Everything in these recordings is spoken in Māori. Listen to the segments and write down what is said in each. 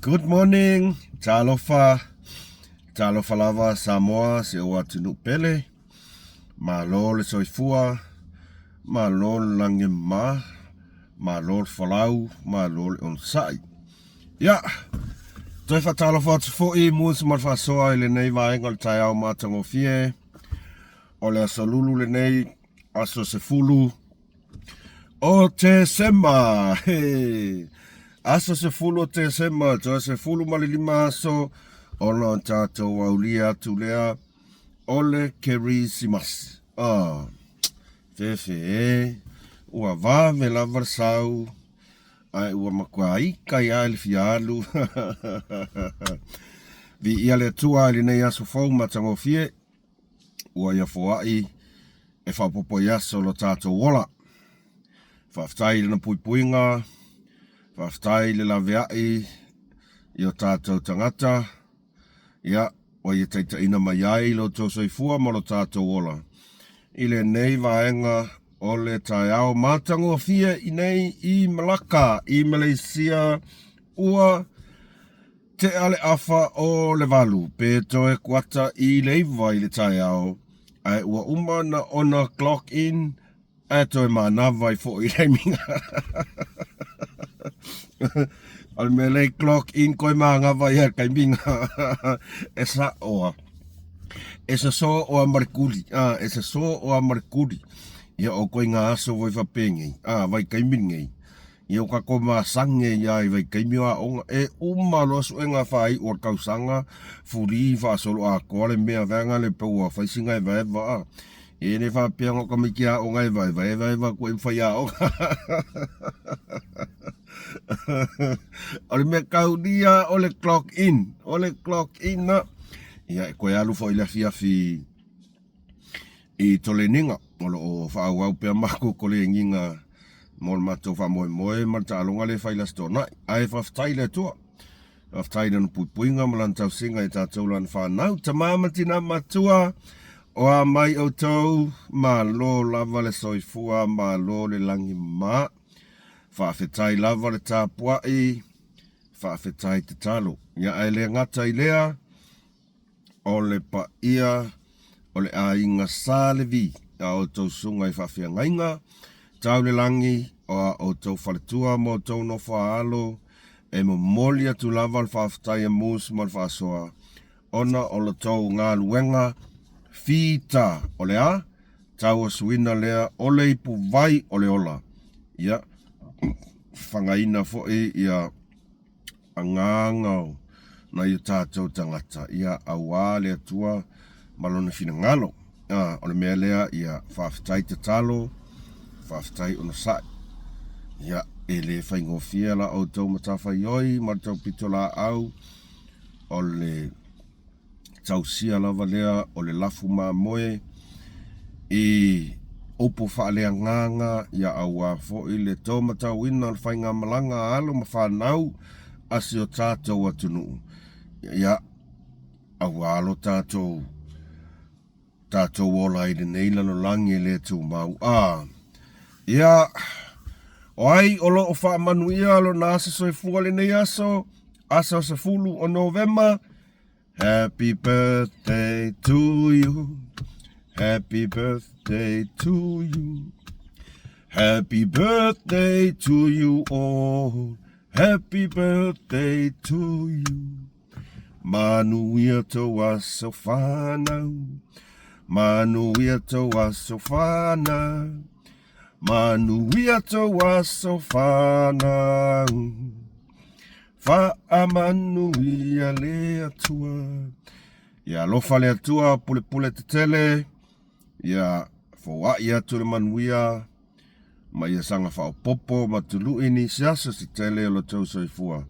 Good morning, talofa lava Samoa se o atunu pele, malo le soifua, malo le lange malo le falau, malo le onsai. Ya, toi fa talofa atu fo'i MUSS MA LE FA'ASOA le nei vaenga le tai au matango fie, o le asalulu le nei aso se fulu, o te sema, hey. Aso se fulu te sema, to se fulu ma le lima aso, ona tātou aulia atu lea, ole kerisimas. Fefe ua vave lava sau, ai ua makua ika ia le fialu. Vi ia le tua le nei aso fau matango fie, ua ia foai, e whapopo iaso lo tātou wola. Whaftai le na puipuinga, whaftai le laweai, i o tātou tangata, ia, o i teita ina mai ai lo tō soifua ma lo tātou wola. I le nei vaenga o le tai au mātango fia i nei i Malaka, i Malaysia, ua te ale afa o le valu, pe toe kuata i le iwa i le tai au, ai ua uma na ona clock in, e toe manawa i fo i le minga. Al me lei clock in koe maanga vai her kai minga. Esa oa. Esa so o marikuri. Esa so o marikuri. Ia o koe ngā aso voi whapenge. Vai kai mingi. Ia o ka ko maa sange ia i vai kai miwa onga. E umalo asu e ngā whai o kausanga. Furi whaasolo a koale mea venga le paua. Whaisinga e vai va. E ne whapianga ka miki a onga e vai vai koe mwhai a onga. Ole me kaudia ole clock in na ia koe alu fo ile fiafi i tole ninga o Faaiuga pe mako kole nginga mol mato fa moe marta alonga le faila stona ai fa taile to of taiden puinga malanta singa i tātou lan fa nau tamama tina matua o a mai o tau ma lo lava le soifua ma lo le langi ma whaafetai lava le tāpuai, whaafetai te talo. Ia ai le ngata i lea, o le pa ia, o le a inga sālevi, a o tau sunga i whaafea ngainga, tau le langi, o tau whaletua mo tau no whaalo, e mo molia tu lava le whaafetai e MUSS MA LE FA'ASOA, ona o le tau ngā luenga, whita, o le a, tau o suina lea, o le ipu vai o le ola. Ia, whangaina fo'i ia angangau na i tātou tangata ia awa lea tua malona whina ngalo. O le mea lea ia whawhitai te talo, whawhitai ona sai. Ia e le whaingofia la o tau matawhai oi, martau pito la au, o le tausia lava lea, o le lafu maa moe, i opo whaalea nganga ia awa fo i le tau matau ina le whainga malanga alo ma whanau asi o tātou atunu. Ia awa alo tātou ola i le neila no langi le tū mau. Ia oai olo o whaamanu ia alo nasa soifua le nei aso se fulu o November. Happy birthday to you. Happy birthday to you. Happy birthday to you all. Happy birthday to you. Manuia to aso whanau. Manuia to aso whanau. Manuia to aso whanau. Faamanuia le atua. Ia lofa le atua pule te tele. Ia foa ia tu le manuia ma ia sanga whao popo ma tulu ini siasa si tele o lo tau soifua.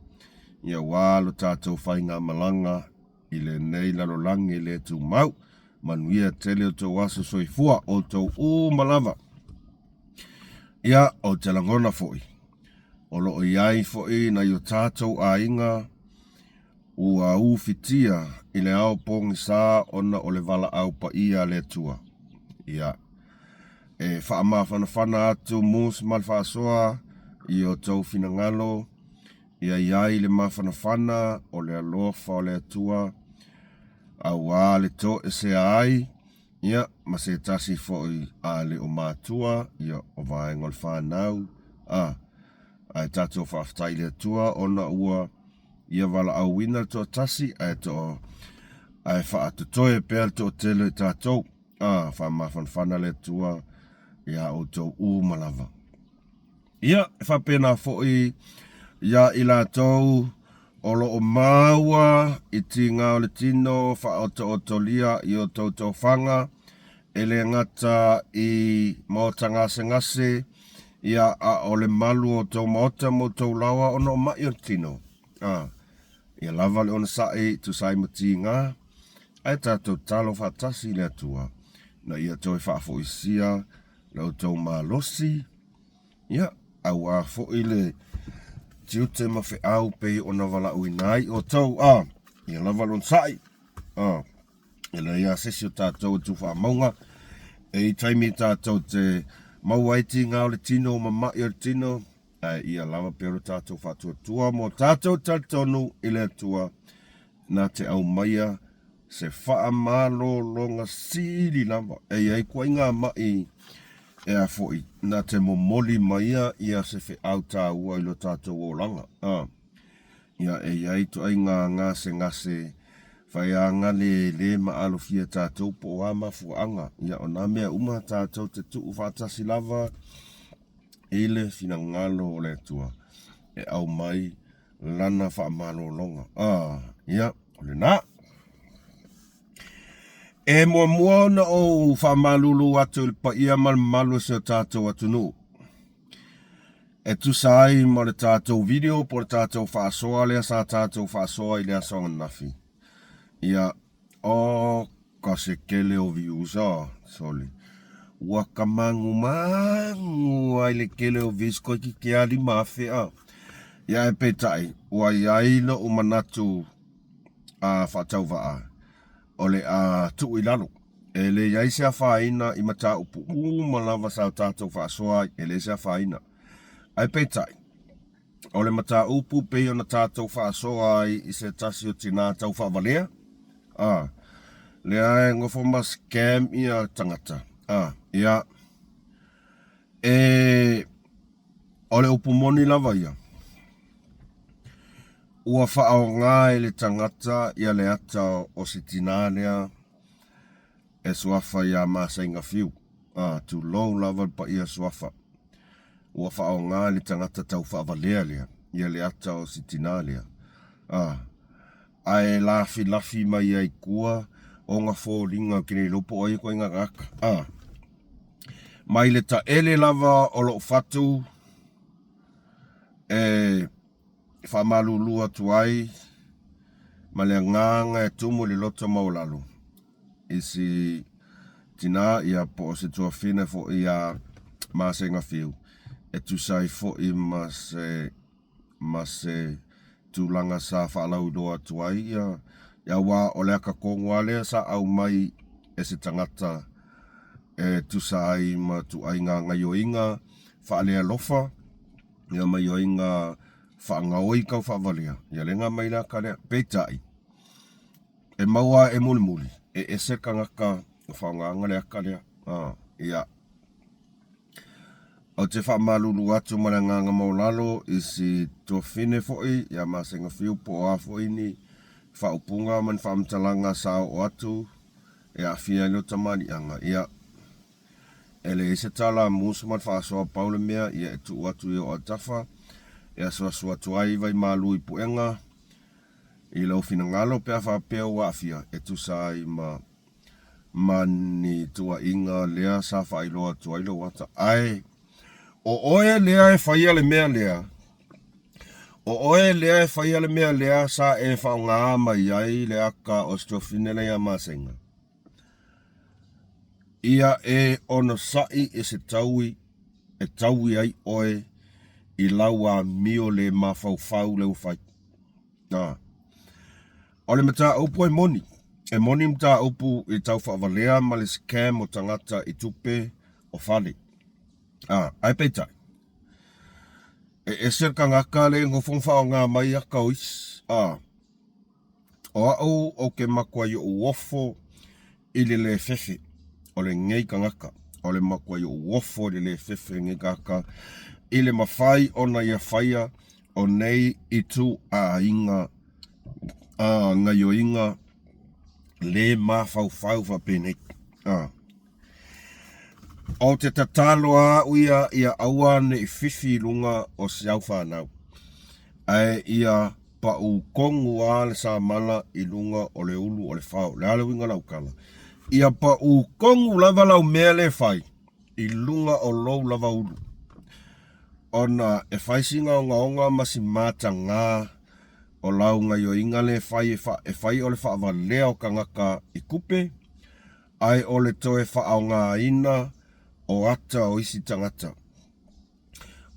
Ia walo tātou whainga malanga i le nei lalo langi le tu mau manuia tele o tau aso soifua o tau malava. Ia o te langona foi. O lo o iai foi na i o tātou a inga ua ufitia i le au pongi sā ona o le vala au pa ia le tua. Ia, e whaama whanawhana atu MUSS MA LE FA'ASOA i o tau finangalo ia iai le mafanafana o le alofa o le atua au a le to e se ai ia ma se tasi fo'i a le o matua ia o vaenga o le whanau ai tatou whaafatai le atua ona ua ia wala au wina to tasi ai to ai whaatotoe pēr to tele tatou whamafanafana le atua ia o tau malava ia whapena fo'i ia ila tau o lo maua i tinga o le tino whaotolia i o tau whanga ele ngata i maota ngase ia a o le malu o tau maota mo tau lawa o no mai o tino ia lava le ona sae tu sai matinga ai tatou talo whatasi le atua na ia toi whaafoisia le o tau malosi ia au a fo'i le tiute ma fe au pe ona wala uinai o tau ia lava lon sai ia ia sesi o tatou tu whamaunga e taimi tatou te mauaiti ngā o le tino ma mai o le tino ia lava pero tatou whatuatua mo tatou tatonu i le atua na te au maia se whaamalo longa sili lava ei kua inga mai e foi na te momoli maia ia se fe au tā ua ilo tātou o langa ia ei to ai ngase whai anga le ma alofia tātou po ama fuanga ia o nā mea uma tātou te tuu whatasi lava ele fina ngalo o le tua e au mai lana whaamalo longa ia o le nā e mua na o whamalulu atu il pa ia malu se tātou atu nu. E tu sai ma le tātou video po le tātou whaasoa lea sa tātou whaasoa i lea songa nafi. Ia ka se kele o views soli. Waka mangu ai le kele o views koi ki ke ali mawhi Ia e petai, ua iailo o manatu whaatau waa. Ole tu i lalo. E le iai sea whaina i mata upu malawa sa tātou whaasoa e le sea whaina. Ai peitai. Ole mata upu pei ona tātou whaasoa i se tasi o tina tau whaavalea. Le ai ngofo ma scam ia tangata. Ia. Ole upu moni lava ia. Ua whaao ngā e le tangata ia le ata o si tina lea e suafa ia masa inga fiu. Tu low lava pa ia suafa. Ua whaao ngā le tangata tau whaavalea lea ia le ata o si tina lea. Ai lafi mai ai kua o ngā fōringa kini lopo o iko inga ngaka. Mai le ta ele lava o lo fatu whamalulu atu ai ma le nganga e tumu le loto maulalu. Isi tina ia po se tua fine fo ia masa inga fiu. E tu sai fo i mase tūlanga sa whaalau doa atu ai ia wā o lea ka kongua lea sa au mai e se tangata e tu sai ma tu ai ngā ngaioinga whaalea lofa ia mai oinga whaangaoi kau whaavalea ia le ngā mai la ka lea peitai e maua e muli e seka ngaka whaanganga lea ka lea ia o te whaamalulu atu ma le nganga maulalo i si tua fine foi ia masenga fiu po a foi ni whaupunga man whaamtalanga sao o atu e a fia leo tamani anga ia ele se tala MUSS ma le fa'asoa paule mea ia e tu atu i o atafa ia soa tuai vai malu i puenga i lau fina ngalo pea whapea wa afia e tu sai ma ni tua inga lea sa whailoa tuailo wata ai o oe lea e whaia le mea lea o oe lea e whaia le mea lea sa e whaonga mai ai le aka o stofinele ia masenga ia e ono sai e se taui ai oe i laua mio le mawhau le ufai. O le mata upu e moni. E moni mta upu i tau whaavalea ma le scam o tangata i tupe o whale. Ai peitai. E ser kangaka le ngofong fa nga mai a kauis. O au o ke makua i o uofo i le fefe. O le ngei kangaka. O le makua i o uofo i le fefe ngei kangaka. I le mawhai o na ia whaia o nei i tu a inga. Nga yo inga le mawhau fa penei. O te tatalo a uia ia aua ne i fifi lunga o siau whanau. Ai ia pa u kongu a le sa mala i lunga o le ulu o le whao. Le ala winga lau kala. Ia pa u kongu lava lau mea le whai. I lunga o lou lava ulu. Ona e whaisinga o ngaonga masi mata ngā. O lau nga yo inga le whai e whai o le wha lea o kangaka i kupe. Ai o le toe wha au ngā ina. O ata o isi tangata.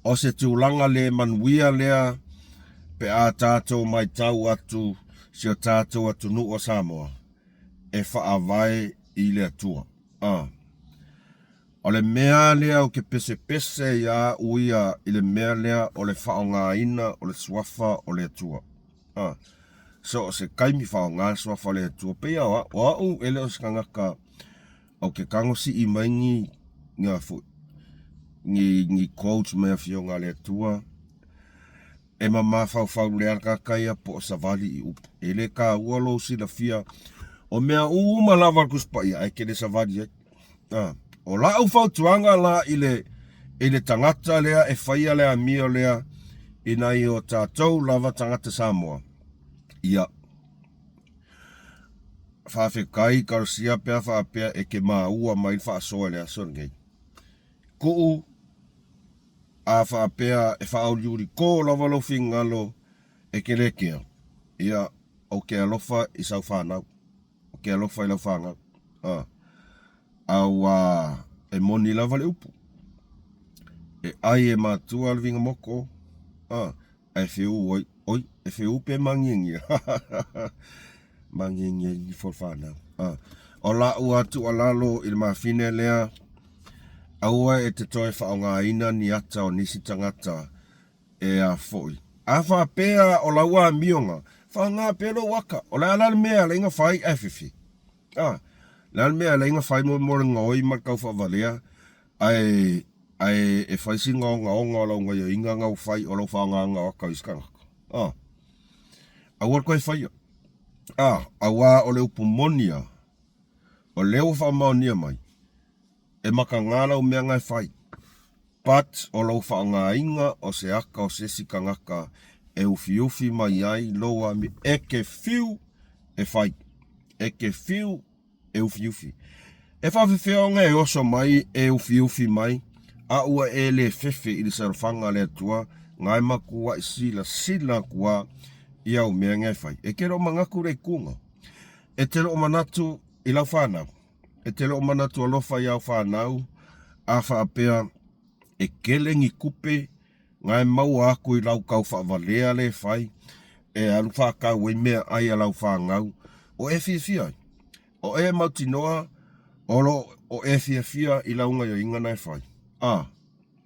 O se tūlanga le manuia lea pe a tātou mai tau atu si o tātou atu nu o Samoa. E whaavai i le atua. O le mea lea o ke pese pese ia uia i le mea lea o le whao ngā ina o le suafa o le atua. So o se kaimi whao ngā suafa le atua. Pea o au ele o se kangaka o ke kangosi i maingi ngā fu ngi quotes mea fio ngā le atua e mama fau lea kakaia po savali i upu e le ka ualo si la fia o mea uma lava kuspa ia e ke le savali o la au fau tuanga la i le tangata lea e whaia lea mio lea i nai o tātou lava tangata Samoa ia whawhekai karosia pea whaapea e ke maa ua mai whaasoa lea sorngei Ku'u a whaapea e whaauliuri ko lava lofi ngalo e ke lekea. Ia o ke alofa i sau whanau. O ke alofa i lau whangau. Au e moni lava le upu. E ai e mātua alvinga moko. E whiu oi. E whiu pe mangiengia. Mangiengia i for whanau. O la ua tu alalo i le mawhine lea. Aua e te toi whao ngā ina ni ata o nisi tangata e a foi. A whapea o laua mionga. Wha ngā pelo waka. O la alal mea le inga whai e whiwhi. La alal mea le inga whai mo ngoi markau whavalea. Ai e whaisi ngā onga o lau ngai o inga ngau whai o lau wha ngā waka iskangaka. Aua koe whaia. Aua o le upu monia. O leo wha maonia mai. E maka ngālau mea ngai whai. But o lau wha ngā inga o se aka o se sikangaka e ufi mai ai loa mi e ke whiu e whai. E ke whiu e ufi. E whawhiwhea o ngai oso mai e ufi mai a ua e le fefe i le sarwhanga le atua ngai makua i sila kua i au mea ngai whai. E kero mangaku rei kunga. E te lo manatu i lau whanau. E te loo manatu alofa i au whanau, a whaapea e kelengi kupe, ngai mau aku i lau kau whaavalea le whai, e alu whakau e mea ai a lau whangau, o e whiawhia. O e mautinoa, o e whiawhia i lau ngai o inga nai whai.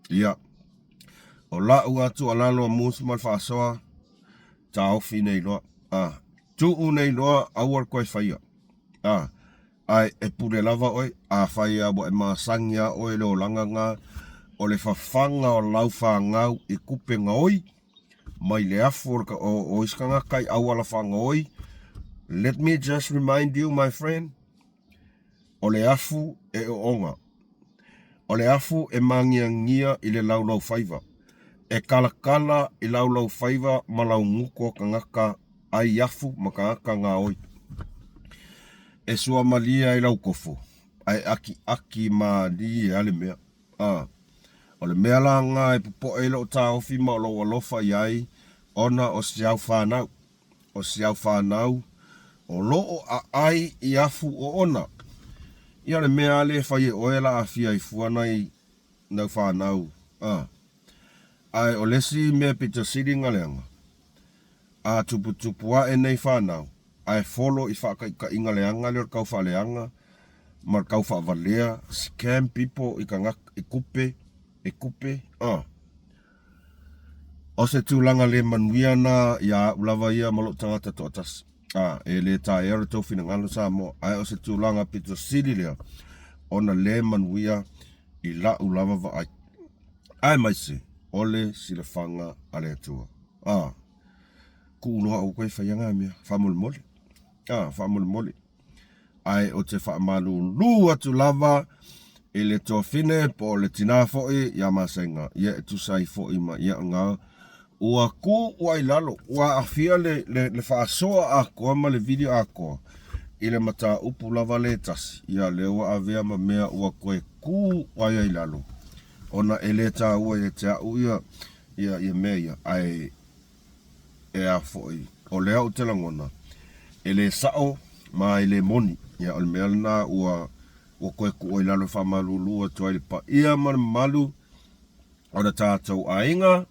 Ia. O lau atu alalo a MUSS Ma Le FA'ASOA, ta ofi nei loa. Tuu nei loa, awar koe whaia. Ai e pure lava oi, a whaia bo e maasangia oi leo langanga, o le whawhanga o lau whangau i kupe ngoi, mai le afu o iskanga kai awala whangoi. Let me just remind you, my friend, o le afu e o onga. O le afu e mangiangia i le laulau whaiva. E kalakala i laulau whaiva ma lau nguko kangaka ai afu ma kangaka ngā oi. E sua malia i lau kofo. Ai aki mali e ale mea. O le mea la ngā e pupo e lo ta ofi ma o lo alofa iai. Ona o siau whanau. O siau whanau. O lo o a ai i afu o ona. Ia le mea ale whai e oela a fia i fuana i nau whanau. Ai o lesi mea pita siri ngaleanga. A tupu a e nei whanau. Ai follow i whaka i ka inga leanga leo kau wha leanga. Mar kau wha valea. Scam people i ka ngak i kupe. O se tūlanga le manuia na ia ulawa ia malo tangata to atas. E le tae ere tau whina ngalo sa mo. Ai o se tūlanga Pito City lea. Ona le manuia I la ulawa wa ai. Ai maise, ole sila whanga ale atua. Ku uloha o koe whaianga mea, whamole mole. Whamole mole. Ai o te whaamalu lu atu lava, e le toa whine, po le tina fo'i, ia masenga. Ia e tusai fo'i ma ia ngā. Ua ku ua I lalo, ua awhia le whaasoa a koa ma le video a koa. I le mata upu lava le tasi. Ia le ua awea ma mea ua koe ku ua I lalo. Ona e le tā ua e te au ia mea ia. Ai e a fo'i. O lea o te langona. E le sao ma e le moni. Ia o le mea lana ua koe ku ua I lalo whamalu lua tua I le pa. Ia ma malu. Ona tātou a inga.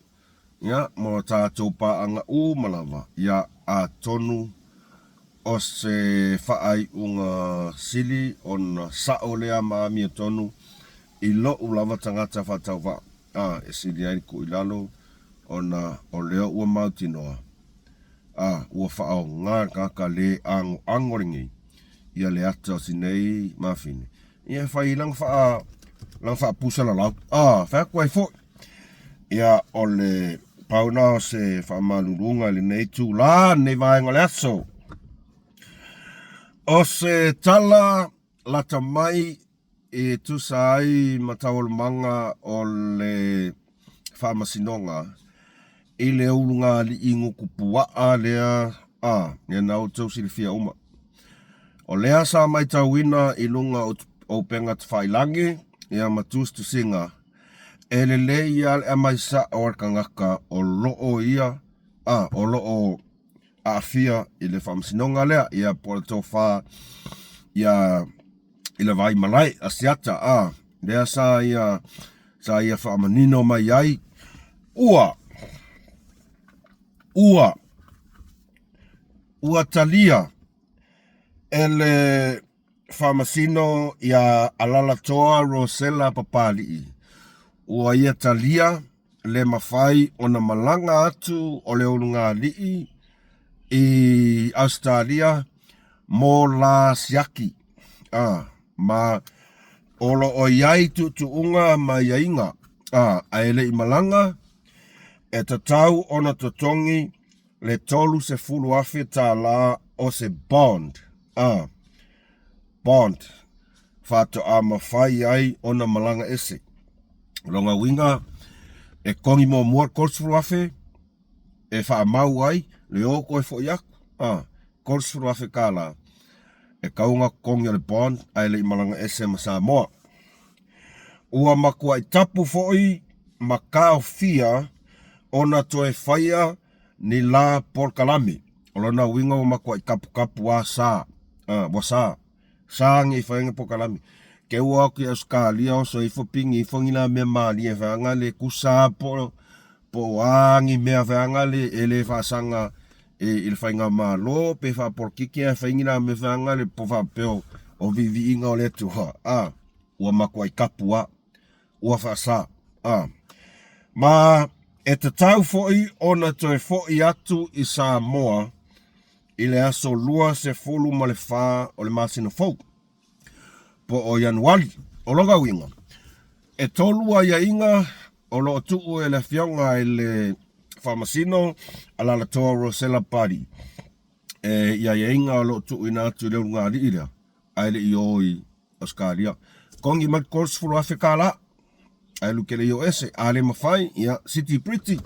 Ia mo tātou pa anga u malawa. Ia a tonu. O se Faaiuga sili ona sao lea ma Amiotonu I lo ulawa tangata whatau wa. E sili ai ku I lalo ona o leo ua mautinoa. Ua whao ngā kaka le angoringi. Ia le ata o sinei mawhine. Ia whai lang wha pusala lau. Wha koe fo. Ia o le pauna o se wha malurunga le nei tū la nei vaenga le aso. O se tala lata mai e tusa ai matawal manga o le Faamasinonga I le ulunga li ingo kupua lea ne nau tau silifia uma. O lea sa mai tauina I lunga o penga te whailangi ia matus tu singa. E le le ia le mai sa o kangaka o loo ia o loo afia I le Faamasinonga lea ia po le tofa ia I le vai malai asiata lea sa ia whaamanino mai ai ua talia e le Faamasino ia alala toa Rosela papali ua ia talia le mawhai ona malanga atu o le ulunga lii I Australia mo la siaki ma olo o iai tuunga ma iainga aele I malanga e tatau ona totongi le tolu se fulu afe ta la o se bond fato mawhai ai ona malanga ese longa winga e kongi mo mua korsfulu afe e wha mau ai le o koe fo iaku korsfulu afe kala e kaunga kongi le bond aele I malanga ese ma Samoa. Ua makua I tapu foi makao fia ona toe whaia ni la porkalami. Olona winga o makua I kapu wa sa. Sa ngi whainga porkalami. Ke ua ki Australia o so I fopingi I fongina mea maali e whaanga le kusa po angi mea whaanga le ele whaasanga I le whainga maa lo pe wha porkiki e whaingina me whaanga le po wha peo o vivi inga o le tuha. Ua makua I kapu wa. Ua whaasa. Ma e te tau foi ona toe foi atu I Samoa I le aso lua se fulu ma le wha o le masino fau. Po o Januari, o longa winga. E tolua ia inga o lo tuu e le fionga I le Faamasino ala la toa Rosela Party. Ia inga o lo tuu ina atu le unga li ira. Aile I oi Australia. Kongi mat kors fulu Afrika la. Ailu ke le yo ese. Ale mawhai ia City Pretty.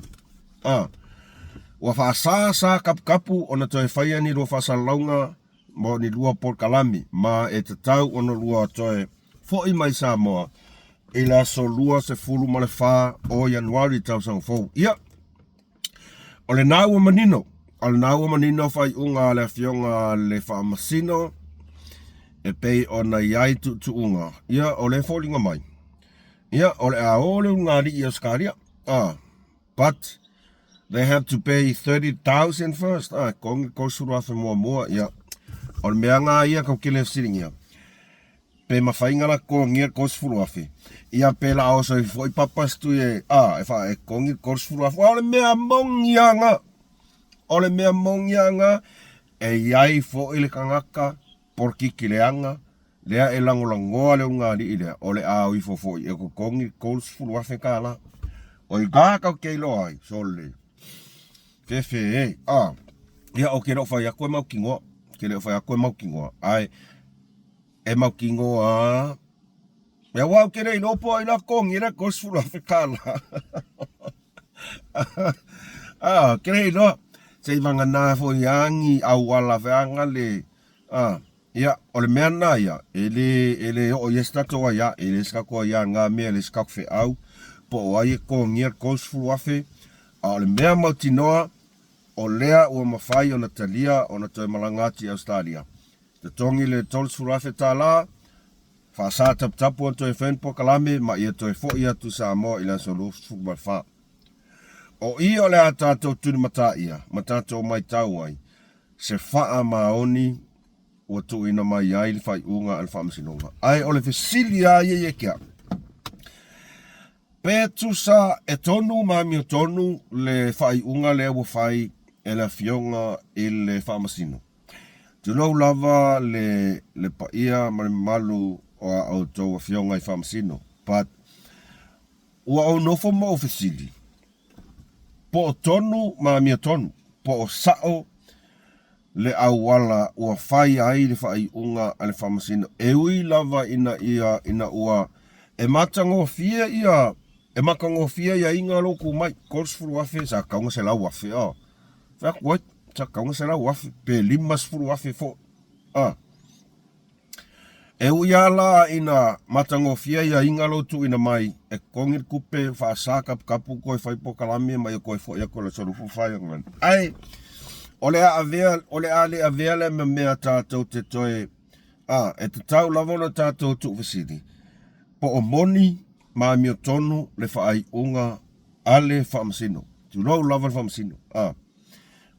Ua whaasa kapu ona toe whaia ni rua whaasa launga mo ni lua porkalami. Ma e te tau ona lua toe fo'i mai Samoa. I la so lua se fulu ma le wha o Januari tau sang fau. Ia. O le nāua manino. O le nāua manino Faaiuga le fionga le Faamasino. E pei ona iai tuunga. Ia o le fōlinga mai. Ia o le aole unga li I Australia. But they have to pay 30,000 first. Kongi kosuru afe mua. Ia. O le mea ngā ia kau kele siringia. pe mawhainga la kongi kosfuru afe. Ia pe la o so foi papastu e fa e kongi kosfuru afe. Ole mea mongianga. Ole mea mongianga e iai fo ile kangaka porki kileanga. Lea e langolangoa le unga li ilea. Ole a ui fo e ko kongi kosfuru afe kala. O i gākau keilo ai, sole. Fefe ia o ke reo whai a koe mau kingoa. Ke reo whai a koe mau kingoa. Ai, e mau kingoa. Ia wau ke rei nopo ai la kongi re kosfuru afe kala. Ke rei no. Sei vanga nā fo iangi au wala veanga le. Ia, o le mea nā ia. Ele o yestatoa ia. Ele skakoa ia ngā mea le skakwe au. Po o ai e kongi re kosfuru afe. O le mea mau tinoa. O lea ua mawhai o na talia o na toi malangati Australia. Te tongi le tolsfuru afe tā la. Whaasa tapu o toi whenpo kalame ma ia toi fo ia tu Samoa ila so loftu malwha. O i o lea tātou tuni mata ia, ma tātou mai tau ai. Se whaa maoni ua tu ina mai ai li Faaiuga al Faamasinonga. Ai o le fesili a ia kia. Petusa e tonu ma Amiotonu le Faaiuga le ua whai e la fionga i le Faamasino. Tulau lava le paia ma le malu o au tau a fionga i Faamasino. But ua au nofo ma o fesili. Po o tonu ma Amiotonu. Po o sao le au wala ua whai ai le Faaiuga a le Faamasino. E ui lava ina ua e matango fia ia. E makango fia ia inga loku mai. Kosfuru afe sa kaunga se lau afe. Whea koe, sa kaunga se lau afe. Pe limasfuru afe fo. E ui ala ina matango fia ia inga lotu ina mai. E kongir kupe whaasaka kapu koe whaipo kalame mai koe fo ia koe le sorufu whaiangan. Ai, ole a le avea le me mea tātou te toe. E te tau lavona tātou tu visiti. Po o moni ma Amiotonu le Faaiuga ale Faamasino. Tu lau lava le Faamasino.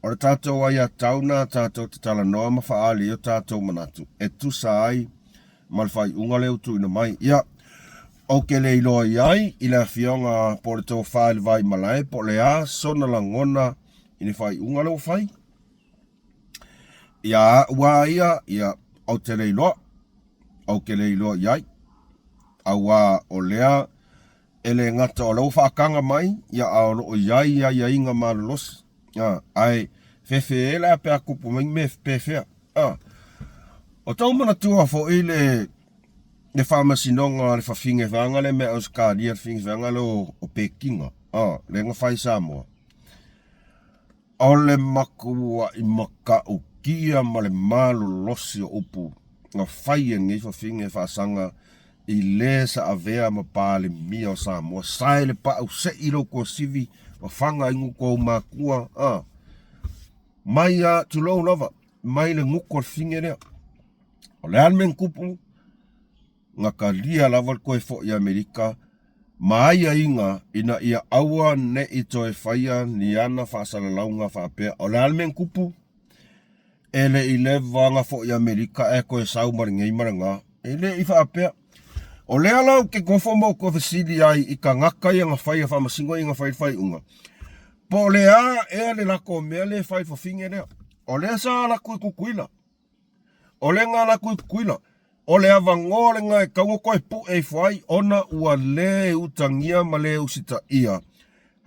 O le tātou ai a tauna tātou te tala noa ma whaali o tātou manatu. E tu sa ai ma le Faaiuga leo tu ina mai. Ia, o ke le iloa iai i le fionga po le tō whae le vai malai po le a sona langona i le Faaiuga leo whai. Ia, ua ia, au te le iloa. Au ke le iloa iai. Awa o lea ele ngata o lau whaakanga mai ia ao o iai ia inga malulos ai fefe ele a pea kupu mai me pefea o tau mana tua fo i le Faamasinonga le whawhinge whanga le mea Australia le whinge whanga le o Pekinga le nga whai Samoa o le makua i maka o kia ma le malulosi o upu nga whai e ngi whawhinge whaasanga i le sa avea ma pāle mia o Samoa. Sae le pa au se ilo ko sivi wa whanga ingu ko makua. Mai a tulou lava. Mai le nguko al finge rea. O le almen kupu. Nga ka lia lava koe fo i Amerika. Mai a inga ina ia aua ne i toe whaia ni ana whaasala launga whaapea. O le almen kupu. Ele i le vanga fo i Amerika e koe sau maringai maranga. Ele i whaapea. O lea lau ke kofo mo ko fesili ai i ka ngaka ia nga whai a Faamasingo i nga whai Faaiuga. Po lea ea le lako mea le whai whawhinge rea. O lea sa lako i kukuila. O lea ngā lako i kukuila. O lea vango le ngā e kaungo koe pu e whai ona ua le utangia ma le usita ia.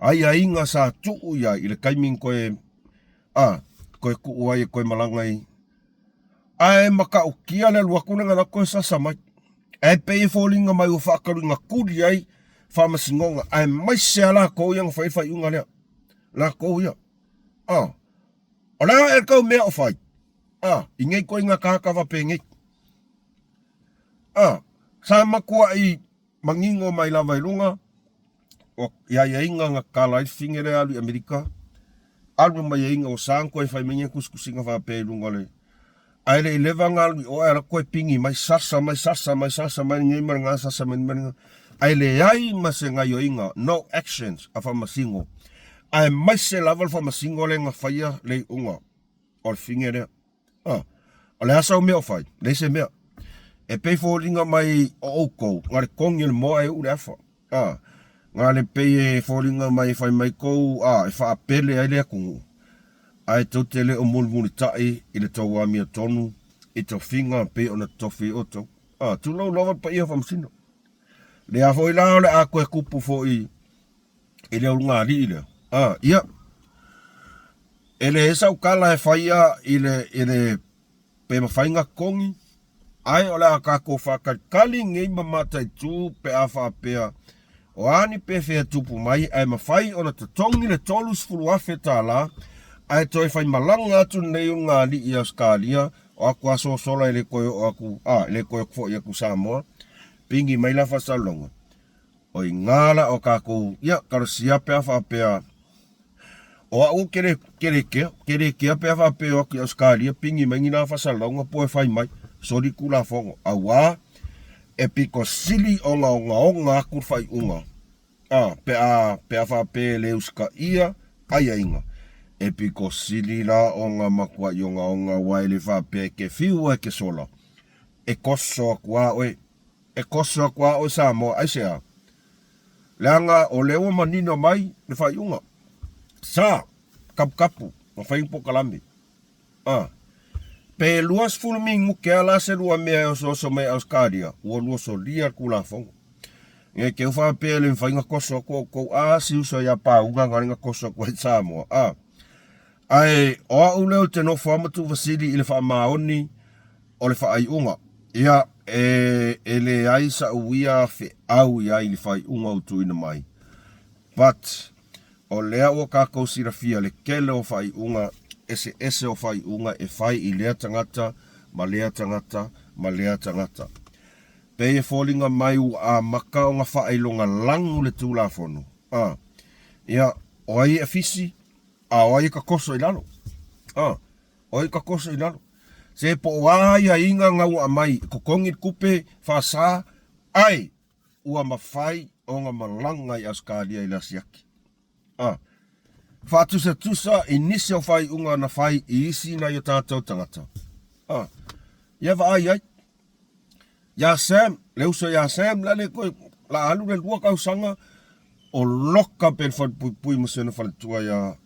Ai a inga sa tuu ia i le kaiming koe koe kuua i koe malangai. Ai maka ukia le luakuna ngā lako e sasa mai. E pei fōlinga mai o whakaru ngā kuri ai Faamasinonga. Ai mai se ala kou yang whai Faaiuga lea. La kou ia. O lea e kau mea o whai. I ngei koe ngā kākawa pe ngei. Sa makua i mangingo mai lava i runga. O ia inga ngā kālai whingere alu i Amerika. Alu mai inga o sānko e whai mengia kuskusinga whape i runga le. Ai le lewa ngal o era koe pingi mai sasa mai ngai maranga sasa mai maranga. Ai le ai ma se ngai o inga no actions a Faamasingo. Ai mai se lava Faamasingo le nga whaia le unga o le fingere. O le asa o mea o whai, le se mea. E pe fōringa mai o oko, ngare kongi le moa e ure afa. Ngare pe e fōringa mai whai mai kou, e whaapele ai lea kungu. Ai tau te le o mulmuli tai, i le tau Amiotonu, i tau whinga pe o na tofi oto. Tu lau lawa pa ia Faamasino. Le a fo i lao le a koe kupu fo i le urunga li i le. Ia. Ele esa ukala e whaia i le pe mawhainga kongi. Ai o le a kako whakakali ngei mamatai tū pe a whapea. O ani pe whea tupu mai, ai mawhai o na tatongi le tolus furu afe tā la. Ai toi whai malanga atu nei o ngā li i Australia. O aku aso sola i le koe o aku, le koe kufo i aku Samoa. Pingi mai la whasalonga. O i ngāla o kako, ia, karasia pe a whapea. O au kere kea pe a whapea o ki Australia. Pingi mai ngina whasalonga po e whai mai. Sori kula fongo. Awa, e piko sili o ngā kur Faaiuga. Pe a whape le uska ia, aia inga. E piko sili la o ngā makua i o ngā wai le whape ke whiua ke sola. E koso kua oe. E koso kua oe Samoa, aisea. Leanga o lewa manino mai le Faaiuga. Sa, kapu, ma whaingpo kalami. Pe luas fulmingu ke ala se lua mea o so mai Australia. Ua lua so lia kula fongo. Nge ke uwha pe le mwhainga koso ko si uso ya Faaiuga ngaringa koso ko i Samoa. Ai, oa uleo te no whamatu vasili i le whamaoni o le Faaiuga. Ia, e le aisa uia fe au ia i le Faaiuga utu ina mai. But, o lea o kako sirafia le kele o Faaiuga ese o Faaiuga e whai i lea tangata, ma lea tangata. Pe e fōlinga mai u a maka o ngā whaeilonga langu le tūlafono. Ia, o ai e fisi, o ai ka koso i lalo. O ai ka koso i lalo. Se po ai a inga ngau a mai, ko kongi kupe whasa, ai, ua mawhai o ngā malanga i Australia i lasiaki. Whatusa i nisi o Faaiuga na whai i isi na i o tātou tangata. Ia ai. Ia Sam, le uso ia Sam, la le koe, la alu le lua kausanga, o loka pe pui musena whaletua ia.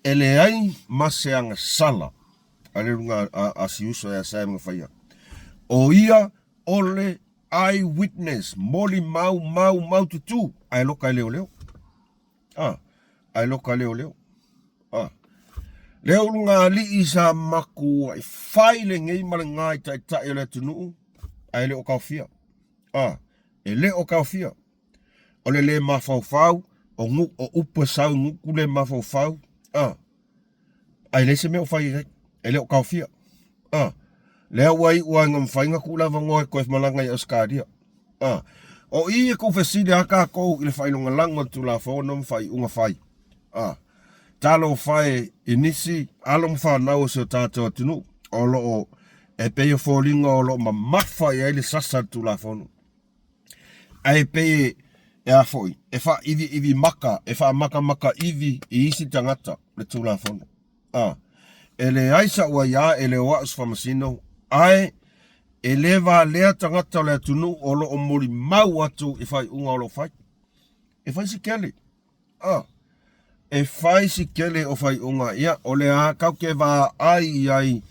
Ele ai maseanga sala, a le runga a si uso ia Sam nga whaia. O ia, ole, Eyewitness, moli mau tutu, ai loka leo. Ai loka leo. Leo lunga li isa maku ai whaile ngei malanga i tai o le tunu, ai leo kauwhia. E leo kauwhia. O le mawhauwhau, o upa sau nguku le mawhauwhau. Ai le se meo whai e leo kauwhia. Leo wai ua ngam whainga kula vangoe koe malanga i Australia. O i e kou wheside haka kou i le whailonga langa tu la whaonom Faaiuga whai. Talo whai inisi, alo mwhanau se o tātou tunu. O loo e peo wholinga o loo mawha i aile sasa tu la whaonom. Ai peo e a whoi. E wha iwi maka, e wha maka iwi i isi tangata le tu la whaonom. E le aisa ua ia e le oa Faamasino. Ai e lewa lea tangata le tunu o lo o mori mau atu e Faaiuga o lo whai. E whai si kele. E whai si kele o Faaiuga. Ia, o le a kau ke wā ai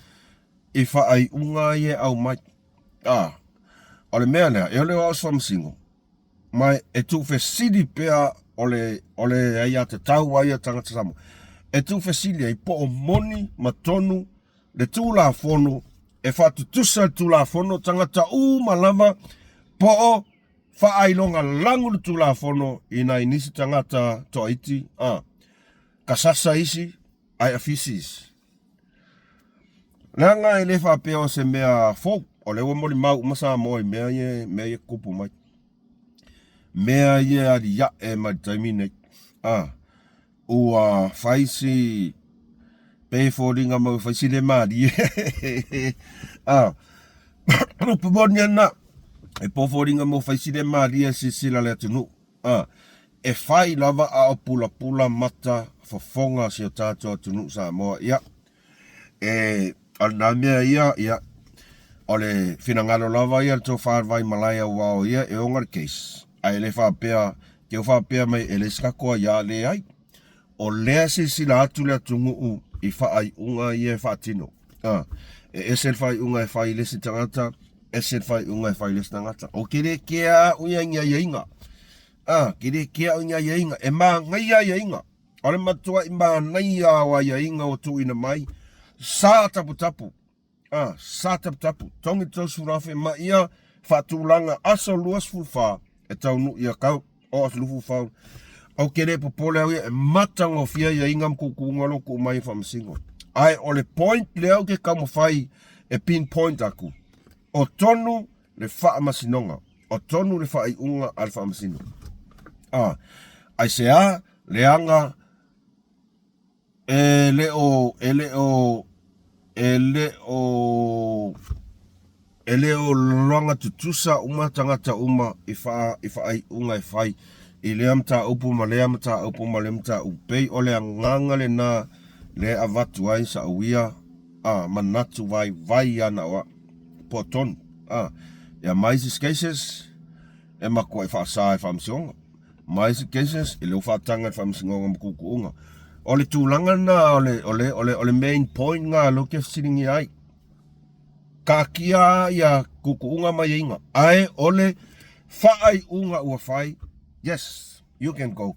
e Faaiuga i e au mai. O le mea lea, e o le o Faamasino. Mai e tu whesidi pea o le ai a te tau ai a tangata Samoa. E tu whesidi ai po o moni matonu le tūla whono e whatutusa tula whono tangata malama po o whaailonga langu le tula whono i nai nisi tangata to iti. Kasasa isi, ai afisis. Nanga e le whapeo se mea fō, o le wamori mau umasa moi mea ye kupu mai. Mea ye ari ya e mai taimine. Ua whaisi pe fōringa mau whaisi le maari. Rupu monia na. E po fōringa mau whaisi le maari si sila le atunu. E whai lava a o pula mata whafonga si o tātou atunu sa moa. Ia. Al nā mea ia. ole finangalo lava ia to far vai malaya wao ia e onga case ai le fa pea ke fa pea mai ele ska ko ya le ai o le sila atu le tungu u I Faaiuga ia Faatino e ese Faaiuga e fai lesi tangata ese Faaiuga e fai lesi tangata o kere kia uia ngia yeinga kere kia uia yeinga e ma ngai yeinga ole matua I ma nai wa yeinga o tu ina mai sa tapu tapu tongi tosu rafe ma ia fatulanga aso luas fulfa e taunu ia kau o as lufu fa o kere popole au e matango fia ia ingam kukungolo ku mai Faamasino ai ole point leo ke kamo fai e pinpoint aku o tonu le Faamasinonga o tonu le Faaiuga al Faamasino ai sea leanga ele o longa tutusa uma tangata uma I Faaiuga e fai I le amta upu ma le amta upu ma le amta upei o le nganga le na le avatu ai sa uia manatu vai ana wa poton ya mais cases e makua I faasa e Faamasino mais cases le ufatanga Faamasino mkukuunga ole tulanga na ole main point nga lo ke siringi ai kakia ya kukuunga mai inga ai ole Faaiuga ua fai yes you can go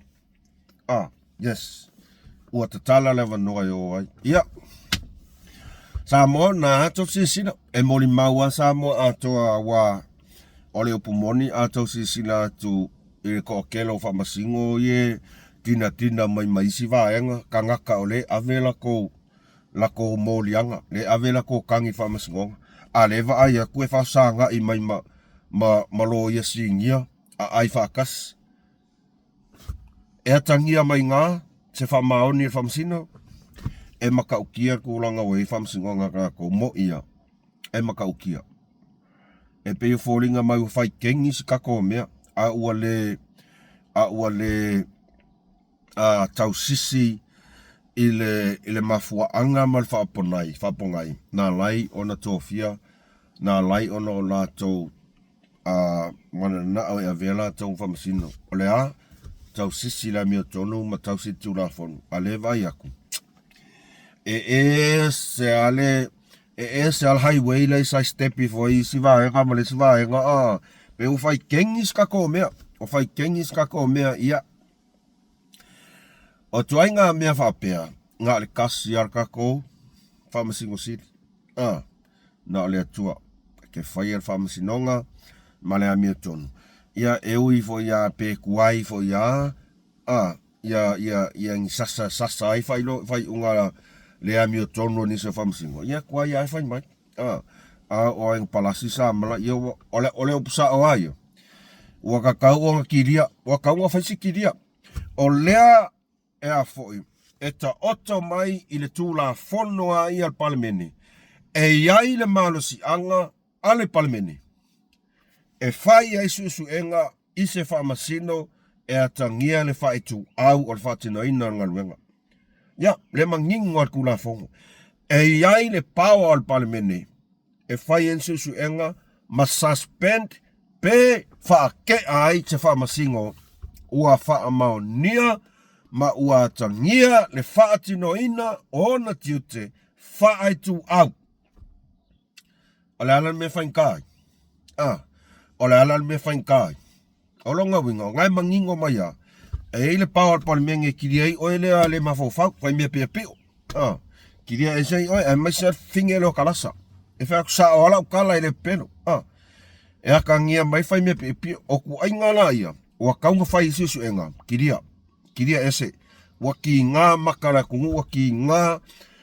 yes ua tatala le vanoa yo ai ia Samoa na ato sisina e moli maua Samoa ato wa ole upumoni ato sisina tu I ko kelo Faamasino ye tina mai maisi vaenga kangaka ole avela ko lako molianga le avela ko kangi Faamasino aleva ai ku e fasanga I mai malo ye singia ai fakas e tangia mai ngā se whamaoni e Faamasino e makaukia kulanga o e Faamasino ngā ko mo ia e makaukia e peo fōringa mai whai kengi si kako mea a ua le tausisi I le mafuaanga mal whaapongai nā lai ona tōwhia nā lai ona o lātou mana na au e avela tau Faamasino o le tau sisi la Amiotonu ma tau sisi tu la fonu a le vai aku se al highway le sa stepi foi si vaenga ma le si vaenga pe u fai kengis kako mea ia o tuainga mea whapea ngā le kasi ar kako Faamasino City na le atua ke whai al Faamasinonga ma le Amiotonu ia eui fo ia pe kuai fo ia ia sasa ai fai unga le Amiotonu ni se Faamasino ia kuai ai fai mai o en palasi sa mala ia ole opsa o ai ua kakau o kiria ua kaunga fai si kiria o lea e a foi e ta oto mai I le tūla fono ai al palemene e iai le malosi anga ale palemene e fai ai suenga I se Faamasino e atangia le whaitu au o le whaatinoina ngaluenga. Ia, le mangingo al kula fongo. E iai le pao al palemene e fai ai suenga ma suspend pe whaake ai te Faamasino ua whaamaonia ma ua atangia le whaatinoina o na tiute whaitu au. Ole alan me whainkai. O le ala me whainkai. O longa winga, ngai mangingo mai a. E le pao palemenge kiri ai, o ele a le mawhawhau, whai mea pia pio. Kiri ai sei, oi, e mai se finge lo kalasa. E whai sa o ala o kala I le peno. E aka ngia mai whai mea pia pio, o ku ai ngala ia, o a kaunga whai sisu e ngā, kiria ese. Wa ki ngā makara kungu, wa ki ngā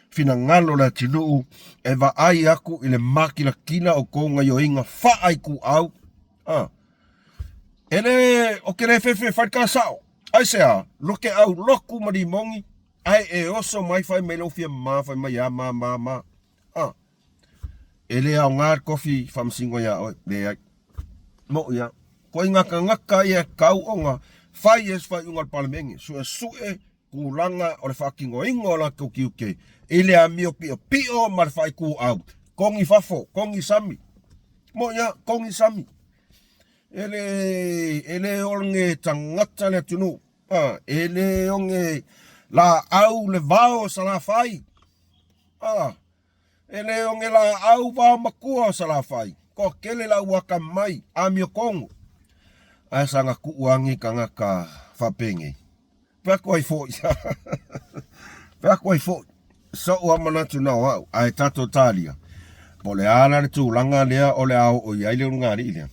fina ngalo la tinuu, e va ai aku I le makila kila o konga yo inga whaai ku au. Ele o kere fefe whaika sao. Ai sea, loke au loku marimongi. Ai e oso mai whai melofia ma whai mai a ma. Ele au ngar kofi Faamasino ya oi. Le ai. Mo ia. Koi ngaka ia kau o ngā. Whai es whai ungal palemenge. Sue kulanga o le whakingo ingo la kukiuke. Ele a mio pio mar whai ku au. Kongi fafo, kongi sami. Mo ia kongi sami. Ele onge tangata le tunu. Ele onge la au le vao sa la fai. Ele onge la au vao makua sa la fai. Ko kele la waka mai Amiotonu. Ai sanga kuuangi kanga ka whapenge. Pēkoi fo ia. Pēkoi fo. So ua manatu nao au. Ai tato talia. Po le ala le tūlanga lea o le au o iai le ungari lea.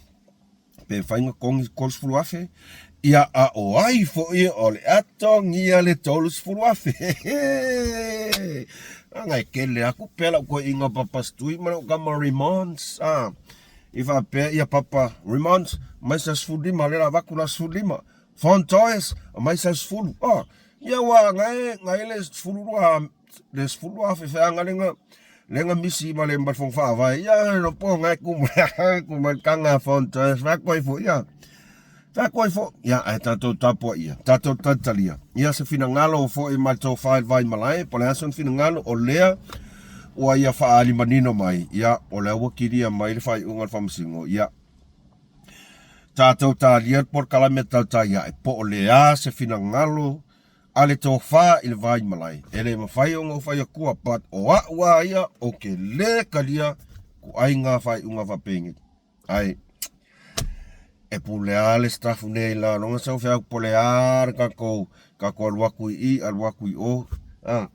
Pe whainga kongi kols fuluafe. Ia a o ai fo ia o le ato ngia le tolus fuluafe. Angai kele aku pela ko inga papastui mana kama remonds. Ifa pe ia papa remonds. Maisa sfudima le la vakula sfudima. Fontoes maisa sfulu. Ia wa ngai le sfulu le sfuluafe whaanga lenga misi ma le mbat fong whaawai. Ia no po ngai kuma kanga fontoes. Vakoi fo ia. Vakoi fo. Ia ai tato tapua ia. Tato tatalia. Ia se fina ngalo fo i mato vai malai. Pole ason fina ngalo o lea. Ua ia whaali manino mai. Ia o lea wakiria mai le Faaiuga Faamasino. Ia. Tato talia por kalame tauta ia. Po o lea se fina ngalo. Ale tō wha i le vai malai. Ele ma whai o ngā whai a kua pat o aua ia o ke le kalia ku ai ngā Faaiuga whapengi. Ai. E pulea le stafu nei la longa sau whea pulea ka kou alwaku i o.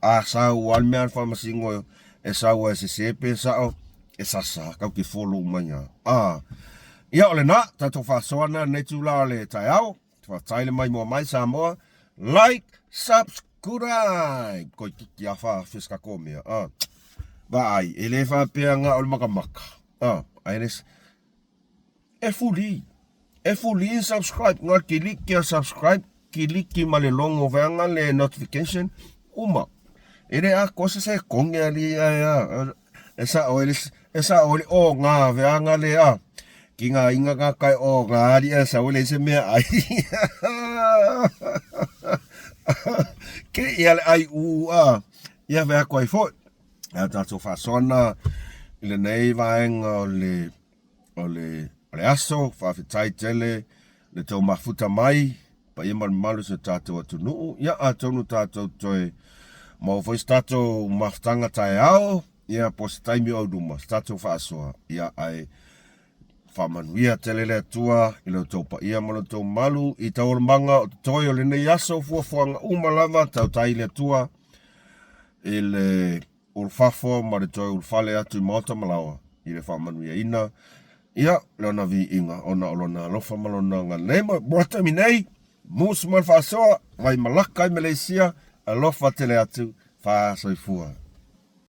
A sau almea Faamasino e sau e se sepe sao e sasa kau ki follow manya. Ia ole na tato whasoana nei tūla le tai au. Whataile mai mua mai sa moa. Like, subscribe. Koi kiki a wha fiska komea. Ba ai, ele whapea ngā ole makamaka. Ai res. E fuli subscribe. Ngā kiliki a subscribe. Kiliki ma le longo veanga le notification. Uma. Ele a kose se konge ali a. Esa ole o ngā veanga le a. Ki ngā inga ngā kai o ngā ari a sa ole se mea ai. Ke ia le ai ua. Ia vea koe fo. Ia tato whasona. Ile nei vaenga o le aso. Whawhitai tele. Le tau mafuta mai. Pa ia malu se tato atunu. Ia atonu tato toi. Mau foi tato mafutanga tai ao. Ia po se taimi au duma. Tato whaasoa. Ia ai. Whamanuia tele le atua, i leo tau pa ia malo tau malu, i tau manga o toi o le nei aso fuafuanga umalava, tau tai le atua, i le urfafo, ma le toi urfale atu i maota malawa, i le whamanuia ina. Ia, leo na vi inga, ona olona alofa malona ngā nema, buata mi nei, MUSS Ma Le Fa'asoa, vai malaka i Malaysia, alofa tele atu, wha soifua.